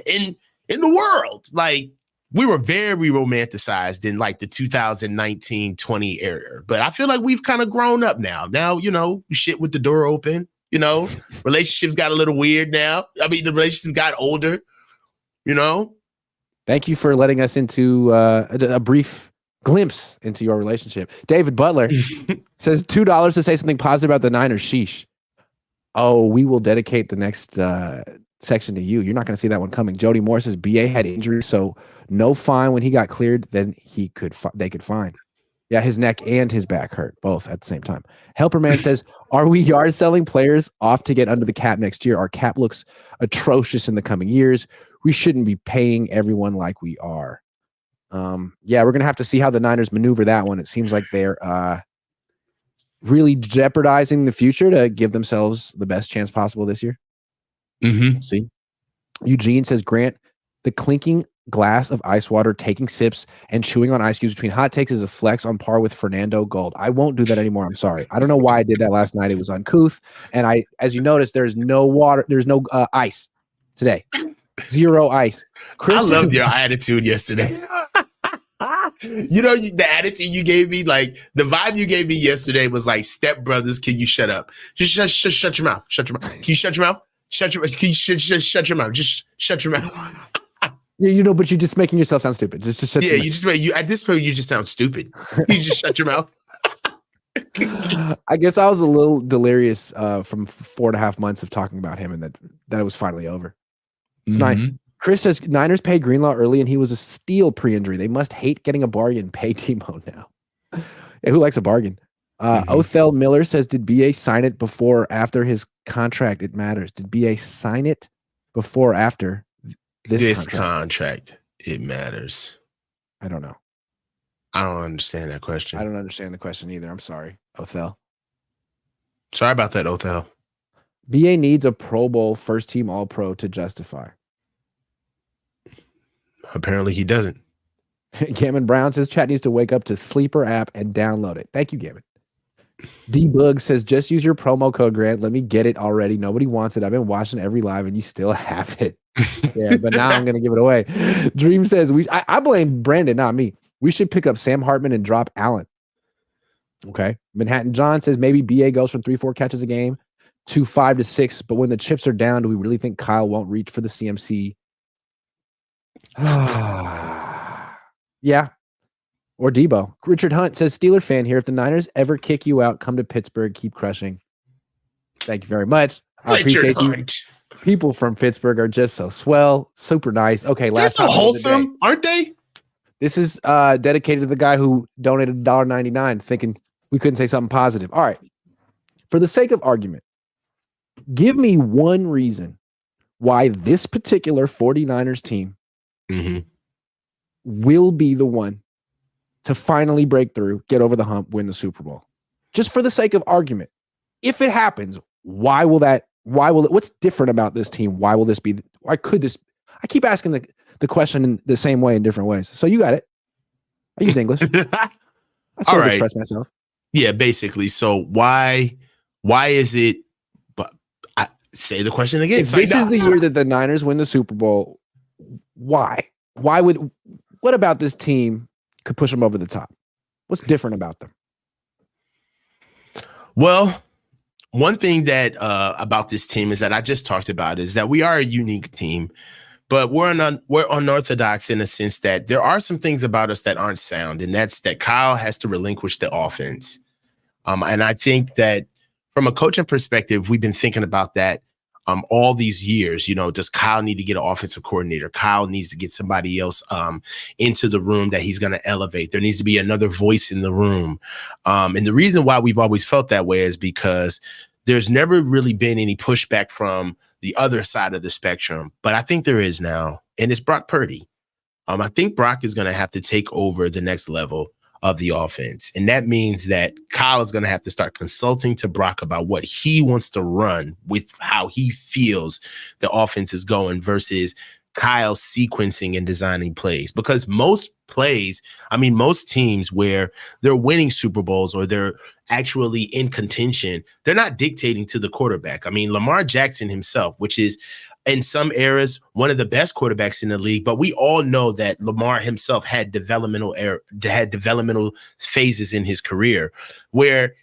in the world. Like, we were very romanticized in like the 2019-20 era. But I feel like we've kind of grown up now. Now, shit with the door open, relationships got a little weird now. I mean, the relationship got older, Thank you for letting us into a brief glimpse into your relationship. David Butler says $2 to say something positive about the Niners. Sheesh. Oh, we will dedicate the next section to you. You're not going to see that one coming. Jody Moore says BA had injuries, so no fine when he got cleared. Then they could fine. Yeah, his neck and his back hurt both at the same time. Helperman says, are we yard selling players off to get under the cap next year? Our cap looks atrocious in the coming years. We shouldn't be paying everyone like we are. Yeah, we're going to have to see how the Niners maneuver that one. It seems like they're really jeopardizing the future to give themselves the best chance possible this year. Mm-hmm. See, Eugene says, Grant, the clinking glass of ice water, taking sips, and chewing on ice cubes between hot takes is a flex on par with Fernando Gold. I won't do that anymore. I'm sorry. I don't know why I did that last night. It was uncouth. And as you notice, there's no water. There's no ice today. Zero ice. I loved your attitude yesterday. The attitude you gave me, like the vibe you gave me yesterday was like, Step Brothers, can you shut up? Just shut your mouth. Shut your mouth. Can you shut your mouth? Can you shut your mouth? Just shut your mouth. Yeah, but you're just making yourself sound stupid. Just shut your mouth. At this point, you just sound stupid. You just shut your mouth. I guess I was a little delirious from 4.5 months of talking about him, and that it was finally over. It's nice. Chris says Niners paid Greenlaw early, and he was a steal pre-injury. They must hate getting a bargain. Pay Timo now. Yeah, who likes a bargain? Othel Miller says, did BA sign it before or after his contract? It matters. Did BA sign it before or after this contract? It matters. I don't know. I don't understand that question. I don't understand the question either. I'm sorry, Othel. Sorry about that, Othel. BA needs a Pro Bowl first team All-Pro to justify. Apparently he doesn't. Gammon Brown says chat needs to wake up to Sleeper app and download it. Thank you, Gammon. D-Bug says, just use your promo code, Grant. Let me get it already. Nobody wants it. I've been watching every live and you still have it. Yeah, but now I'm going to give it away. Dream says, I blame Brandon, not me. We should pick up Sam Hartman and drop Allen. Okay. Manhattan John says maybe BA goes from 3-4 catches a game to 5 to 6, but when the chips are down, do we really think Kyle won't reach for the CMC? Yeah. Or Debo. Richard Hunt says, Steeler fan here. If the Niners ever kick you out, come to Pittsburgh. Keep crushing. Thank you very much. I appreciate you. People from Pittsburgh are just so swell. Super nice. Okay, last time. They're so wholesome, aren't they? This is dedicated to the guy who donated $1.99 thinking we couldn't say something positive. All right. For the sake of argument, give me one reason why this particular 49ers team will be the one to finally break through, get over the hump, win the Super Bowl. Just for the sake of argument. If it happens, what's different about this team? Why will this be? Why could this? I keep asking the question in the same way in different ways. So you got it. I use English. I still express myself. Yeah, basically. So why is it? But I say the question again. If this is the year that the Niners win the Super Bowl, why? What about this team could push them over the top? What's different about them? Well, one thing that about this team is that I just talked about is that we are a unique team, but we're unorthodox in a sense that there are some things about us that aren't sound, and that's that Kyle has to relinquish the offense. And I think that from a coaching perspective, we've been thinking about that all these years. Does Kyle need to get an offensive coordinator? Kyle needs to get somebody else into the room that he's going to elevate. There needs to be another voice in the room. And the reason why we've always felt that way is because there's never really been any pushback from the other side of the spectrum. But I think there is now, and it's Brock Purdy. I think Brock is going to have to take over the next level of the offense. And that means that Kyle is going to have to start consulting to Brock about what he wants to run with how he feels the offense is going versus Kyle sequencing and designing plays. Because most teams where they're winning Super Bowls or they're actually in contention, they're not dictating to the quarterback. Lamar Jackson himself, which is in some eras one of the best quarterbacks in the league, but we all know that Lamar himself had developmental phases in his career where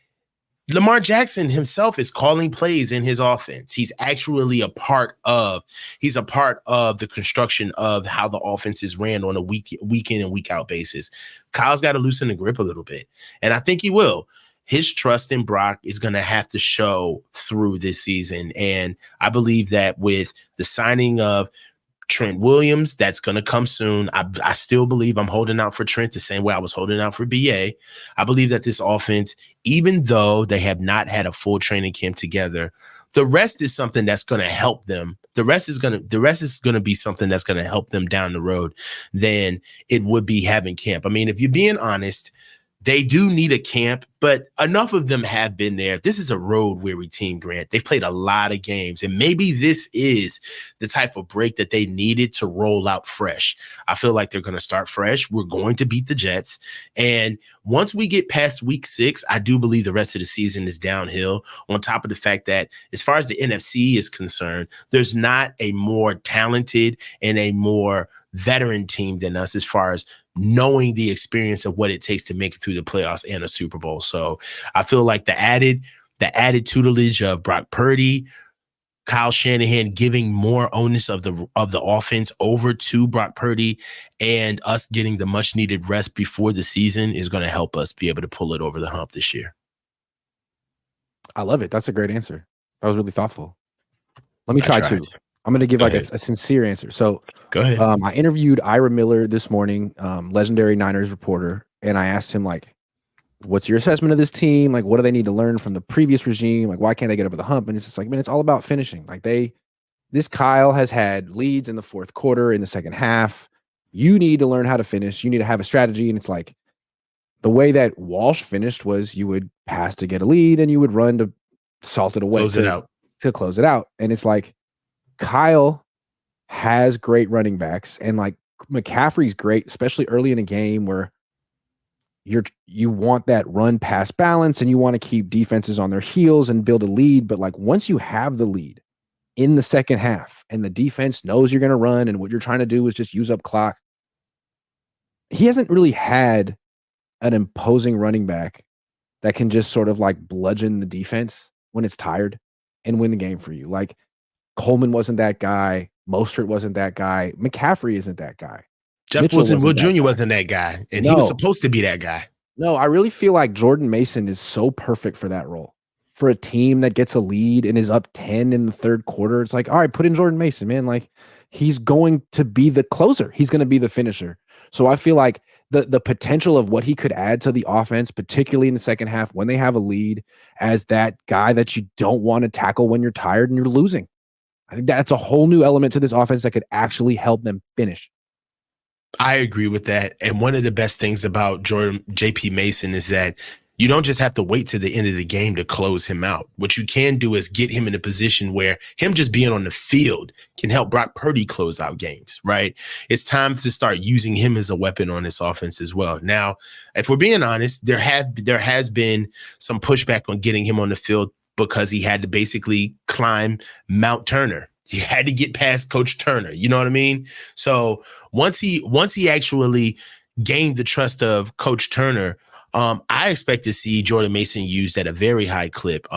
Lamar Jackson himself is calling plays in his offense. He's actually a part of the construction of how the offense is ran on a week in and week out basis. Kyle's got to loosen the grip a little bit, and I think he will. His trust in Brock is going to have to show through this season. And I believe that with the signing of Trent Williams, that's going to come soon. I still believe I'm holding out for Trent the same way I was holding out for BA. I believe that this offense, even though they have not had a full training camp together, the rest is something that's going to help them. The rest is going to be something that's going to help them down the road than it would be having camp. If you're being honest, They do need a camp, but enough of them have been there. This is a road-weary team, Grant. They've played a lot of games, and maybe this is the type of break that they needed to roll out fresh. I feel like they're going to start fresh. We're going to beat the Jets, and once we get past week 6, I do believe the rest of the season is downhill, on top of the fact that as far as the NFC is concerned, there's not a more talented and a more veteran team than us as far as knowing the experience of what it takes to make it through the playoffs and a Super Bowl. So I feel like the added tutelage of Brock Purdy, Kyle Shanahan giving more onus of the offense over to Brock Purdy, and us getting the much needed rest before the season is going to help us be able to pull it over the hump this year. I love it. That's a great answer. That was really thoughtful. Let me try two. I'm going to give a sincere answer. So go ahead. I interviewed Ira Miller this morning, legendary Niners reporter, and I asked him, like, what's your assessment of this team? Like, what do they need to learn from the previous regime? Like, why can't they get over the hump? And it's just like, man, it's all about finishing. Like, this Kyle has had leads in the fourth quarter, in the second half. You need to learn how to finish. You need to have a strategy. And it's like, the way that Walsh finished was you would pass to get a lead and you would run to salt it away to close it out. And it's like, Kyle has great running backs, and like McCaffrey's great, especially early in a game where you want that run pass balance and you want to keep defenses on their heels and build a lead. But like, once you have the lead in the second half and the defense knows you're going to run and what you're trying to do is just use up clock, he hasn't really had an imposing running back that can just sort of like bludgeon the defense when it's tired and win the game for you. Like, Coleman wasn't that guy. Mostert wasn't that guy. McCaffrey isn't that guy. Jeff Wilson Jr. wasn't that guy, and he was supposed to be that guy. No, I really feel like Jordan Mason is so perfect for that role. For a team that gets a lead and is up 10 in the third quarter, it's like, all right, put in Jordan Mason, man. Like, he's going to be the closer. He's going to be the finisher. So I feel like the potential of what he could add to the offense, particularly in the second half when they have a lead, as that guy that you don't want to tackle when you're tired and you're losing. I think that's a whole new element to this offense that could actually help them finish. I agree with that. And one of the best things about JP Mason is that you don't just have to wait to the end of the game to close him out. What you can do is get him in a position where him just being on the field can help Brock Purdy close out games, right? It's time to start using him as a weapon on this offense as well. Now, if we're being honest, there has been some pushback on getting him on the field because he had to basically climb Mount Turner. He had to get past Coach Turner. You know what I mean? So once he actually gained the trust of Coach Turner, I expect to see Jordan Mason used at a very high clip,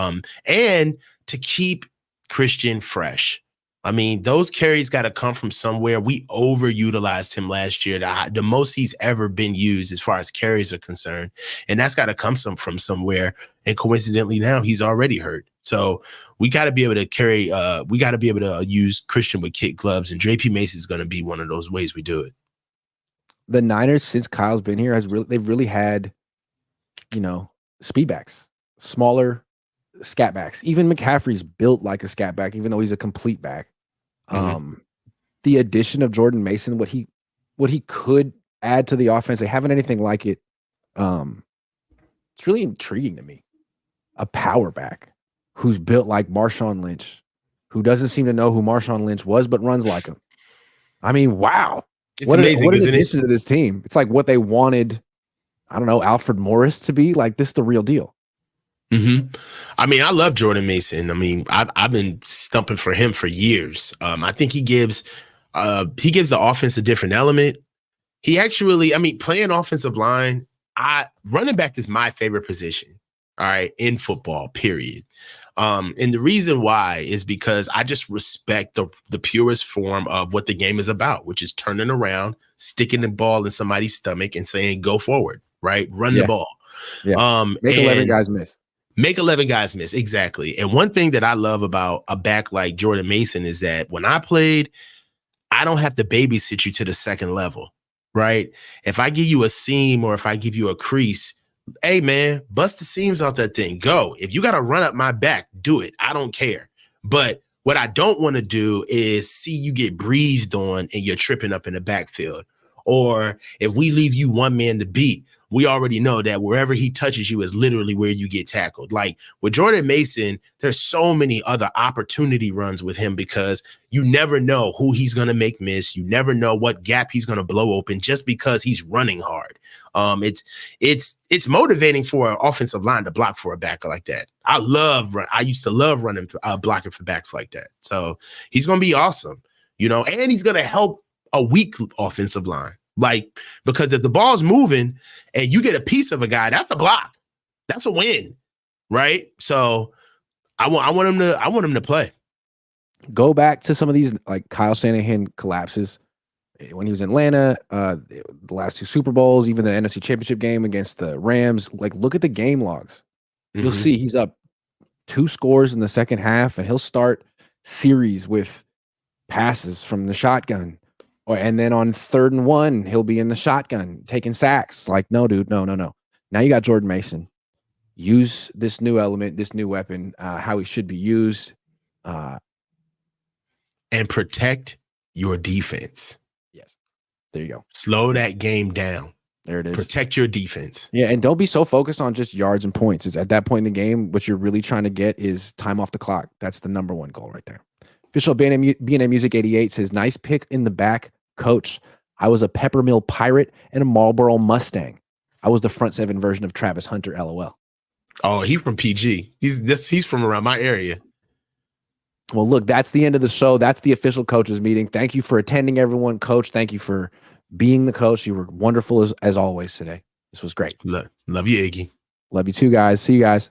and to keep Christian fresh. I mean, those carries got to come from somewhere. We overutilized him last year, the most he's ever been used as far as carries are concerned. And that's got to come from somewhere. And coincidentally, now he's already hurt. So we got to be able to carry, we got to be able to use Christian with kid gloves. And JP Mason is going to be one of those ways we do it. The Niners, since Kyle's been here, they've really had, speedbacks, smaller scat backs. Even McCaffrey's built like a scat back, even though he's a complete back. The addition of Jordan Mason, what he could add to the offense, they haven't anything like it. It's really intriguing to me. A power back who's built like Marshawn Lynch, who doesn't seem to know who Marshawn Lynch was, but runs like him. I mean, wow. It's amazing, what an addition to this team. It's like what they wanted, I don't know, Alfred Morris to be. Like, this is the real deal. I mean, I love Jordan Mason. I mean, I've been stumping for him for years. I think he gives the offense a different element. He actually, I mean, playing offensive line, running back is my favorite position. All right, in football, period. And the reason why is because I just respect the purest form of what the game is about, which is turning around, sticking the ball in somebody's stomach and saying, go forward, right? Run the ball. Yeah. Make 11 guys miss. Make 11 guys miss. Exactly. And one thing that I love about a back like Jordan Mason is that when I played, I don't have to babysit you to the second level, right? If I give you a seam or if I give you a crease, hey, man, bust the seams out that thing. Go. If you got to run up my back, do it. I don't care. But what I don't want to do is see you get breathed on and you're tripping up in the backfield. Or if we leave you one man to beat, we already know that wherever he touches you is literally where you get tackled. Like with Jordan Mason, there's so many other opportunity runs with him because you never know who he's going to make miss. You never know what gap he's going to blow open just because he's running hard. It's motivating for an offensive line to block for a backer like that. I used to love running, blocking for backs like that. So he's going to be awesome, and he's going to help a weak offensive line. Like, because if the ball's moving and you get a piece of a guy, that's a block. That's a win. Right. So I want him to play. Go back to some of these, like Kyle Shanahan collapses when he was in Atlanta, the last 2 Super Bowls, even the NFC Championship game against the Rams. Like, look at the game logs. You'll see he's up 2 scores in the second half, and he'll start series with passes from the shotgun. And then on 3rd and 1, he'll be in the shotgun taking sacks. Like, no, dude, no. Now you got Jordan Mason. Use this new element, this new weapon, how he should be used. And protect your defense. Yes. There you go. Slow that game down. There it is. Protect your defense. Yeah, and don't be so focused on just yards and points. It's at that point in the game, what you're really trying to get is time off the clock. That's the number 1 goal right there. Official B&M Music 88 says, nice pick in the back, coach. I was a Peppermill Pirate and a Marlboro Mustang. I was the front 7 version of Travis Hunter, LOL. Oh, he's from PG. He's from around my area. Well, look, that's the end of the show. That's the official coaches meeting. Thank you for attending, everyone. Coach, thank you for being the coach. You were wonderful as always today. This was great. Love you, Iggy. Love you too, guys. See you guys.